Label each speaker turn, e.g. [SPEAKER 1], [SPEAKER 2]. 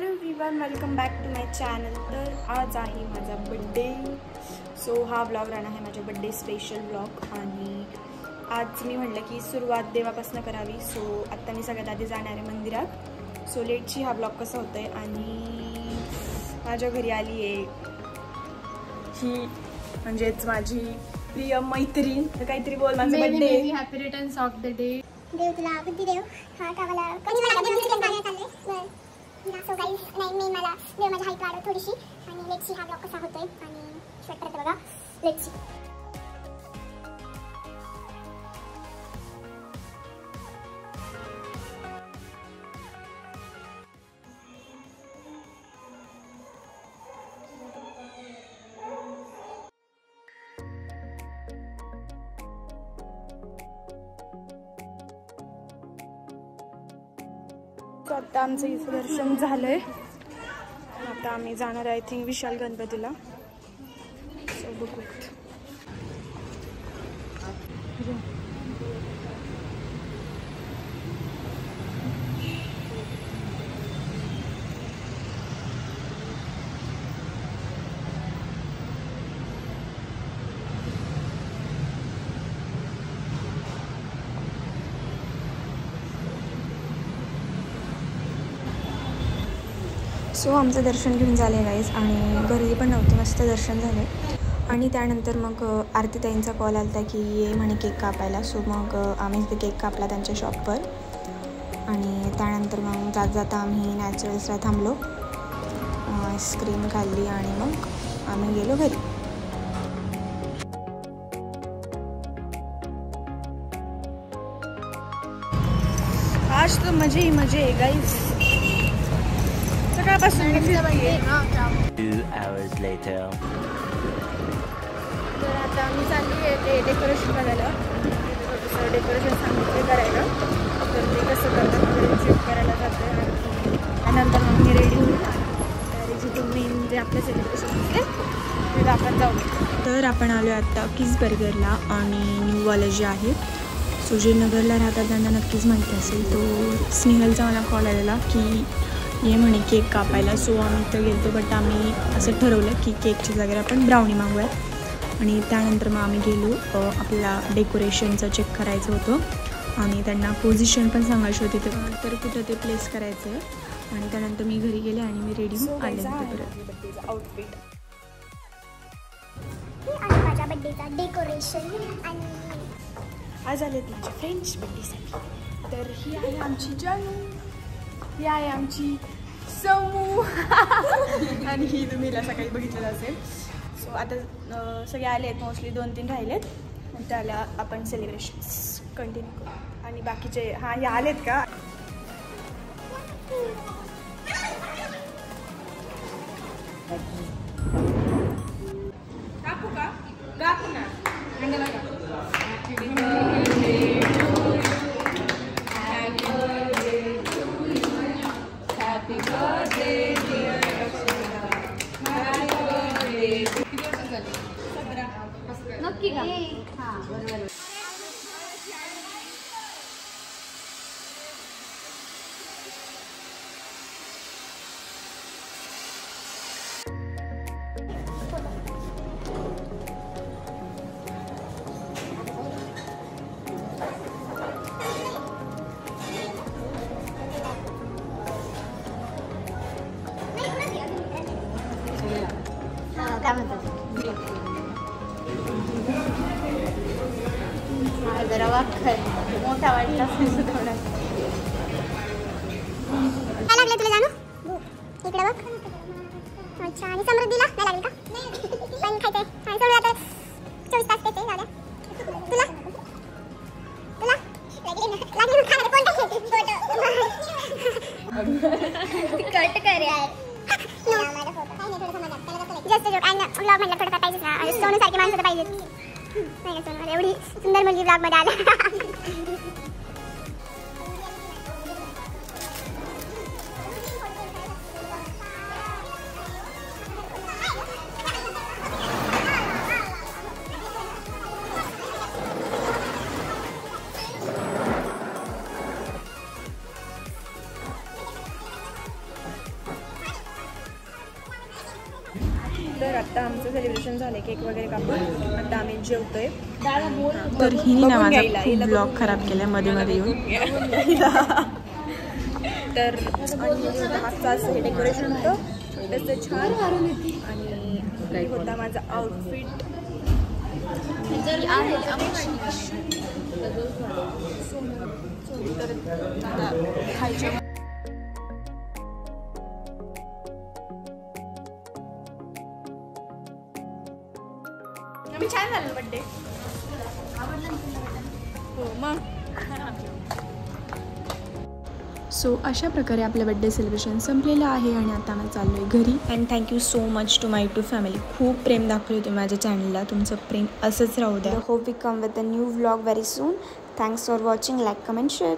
[SPEAKER 1] Hello everyone, welcome back to my channel. तर आज आहे माझा बड्डे. सो हा ब्लॉग राहणार आहे माझ्या बड्डे स्पेशल ब्लॉग. आणि आज मी म्हटलं की सुरुवात देवापासून करावी. सो आत्ता मी सगळ्यात आधी जाणार आहे मंदिरात. सो लेटची हा ब्लॉग कसा होतोय. आणि माझ्या घरी आली आहे ही म्हणजेच माझी प्रिय मैत्रीण. तर काहीतरी बोल. माझा birthday.
[SPEAKER 2] Happy returns of the day.
[SPEAKER 3] देव तुला बुद्धी देव. हा का मला कधी मला कधी म्युझिक गाणं चाललंय. सो गाईज नाही मी मला देव माझी हाईट वाढव थोडीशी. आणि लेट्स सी हा ब्लॉग कसा होतोय. आणि शॉर्ट करते बघा. Let's see.
[SPEAKER 1] आता आमचं इथं दर्शन झालंय. आता आम्ही जाणार आहे आय थिंक विशाल गणपतीला. सो बघू. सो आमचं दर्शन घेऊन झालं गाईज. आणि गर्दी पण नव्हती, मस्त दर्शन झालं. आणि त्यानंतर मग आरतीताईंचा कॉल आला होता की ये म्हणे केक कापायला. सो मग आम्ही ते केक कापला त्यांच्या शॉपवर. आणि त्यानंतर मग जात जाता आम्ही नॅचरल्सला थांबलो, आईस्क्रीम खाल्ली आणि मग आम्ही गेलो घरी. आज तर मजे ही मजे आहे गाईज. सकाळपासून
[SPEAKER 2] तर आता आम्ही चालली आहे ते डेकोरेशन करायला. थोडंसं डेकोरेशन सांगितले करायला. तर ते कसं करतात वगैरे चेक करायला जातं. आणि त्यानंतर मग मी रेडी होईल. आणि जिथून मेन जे आपलं सेलिब्रेशन असते तिथे आपण जाऊ.
[SPEAKER 1] तर आपण आलो आहे आत्ता किस बर्गरला. आणि न्यूवाले जे आहे सो जे नगरला राहतात त्यांना नक्कीच माहिती असेल. तो स्नेहलचा मला कॉल आलेला की ये म्हणे केक कापायला. सो आम्ही इथं गेलो. बट आम्ही असं ठरवलं की केकच्या जागेवर आपण ब्राउनी मागूया. आणि त्यानंतर मग आम्ही गेलो. आपल्याला डेकोरेशनचं चेक करायचं होतं. आणि त्यांना पोझिशन पण सांगायची होती तर कुठं ते प्लेस करायचं आहे. आणि त्यानंतर मी घरी गेले आणि मी रेडी आले होते परत. आउटफिट
[SPEAKER 3] आणि माझ्या बड्डेचा डेकोरेशन. आणि
[SPEAKER 1] आज आलेत माझ्या फ्रेंड्स बड्डेसाठी. तर ही आहे आमची जानू, ही आहे आमची समू आणि ही तुम्ही सकाळी बघितलं असेल. सो आता सगळे आले आहेत. मोस्टली 2-3 राहिलेत. त्याला आपण सेलिब्रेशन्स कंटिन्यू करू. आणि बाकीचे हे आलेत का कापू का कापू ना.
[SPEAKER 2] नक्की का? हां बरोबर.
[SPEAKER 3] काय म्हणतात
[SPEAKER 2] जरा वाखर मोठा वाटला थोडा.
[SPEAKER 3] काय लागलं तुला जानू? इकडे बघ. अच्छा. आणि समृद्धीला नाही लागेल का? पण खायचंय. आणि समृद्धी आता 24 तास तेच आहे. झालं तुला तुला लागेल खायला. कोणता कट कर यार. जास्त जोक आणि ब्लॉग म्हटलं थोडं पाहिजे ना. सोनू सारखी माणसं तर पाहिजेत. नाही का सोनू एवढी सुंदर मुलगी ब्लॉग मध्ये आला.
[SPEAKER 2] तर आता आमचं सेलिब्रेशन झालं, केक वगैरे कापून आता आम्ही जेवतोय.
[SPEAKER 1] तर हिने ना माझा
[SPEAKER 2] घ्यायला,
[SPEAKER 1] खूप ब्लॉग खराब केला मध्ये मध्ये येऊन.
[SPEAKER 2] तर हातचं असं हे डेकोरेशन होतं तसं छान. आणि होता माझा आउटफिट. खायच्या छान झालं बड्डे. हो मग.
[SPEAKER 1] सो अशा प्रकारे आपलं बड्डे सेलिब्रेशन संपलेलं आहे आणि आता आम्ही चाललो आहे घरी. And thank you so much to my YouTube family. खूप प्रेम दाखवले तुम्ही माझ्या चॅनलला. तुमचं प्रेम असंच राहू द्या.
[SPEAKER 3] Hope we come with a new vlog very soon. Thanks for watching. Like, comment, share.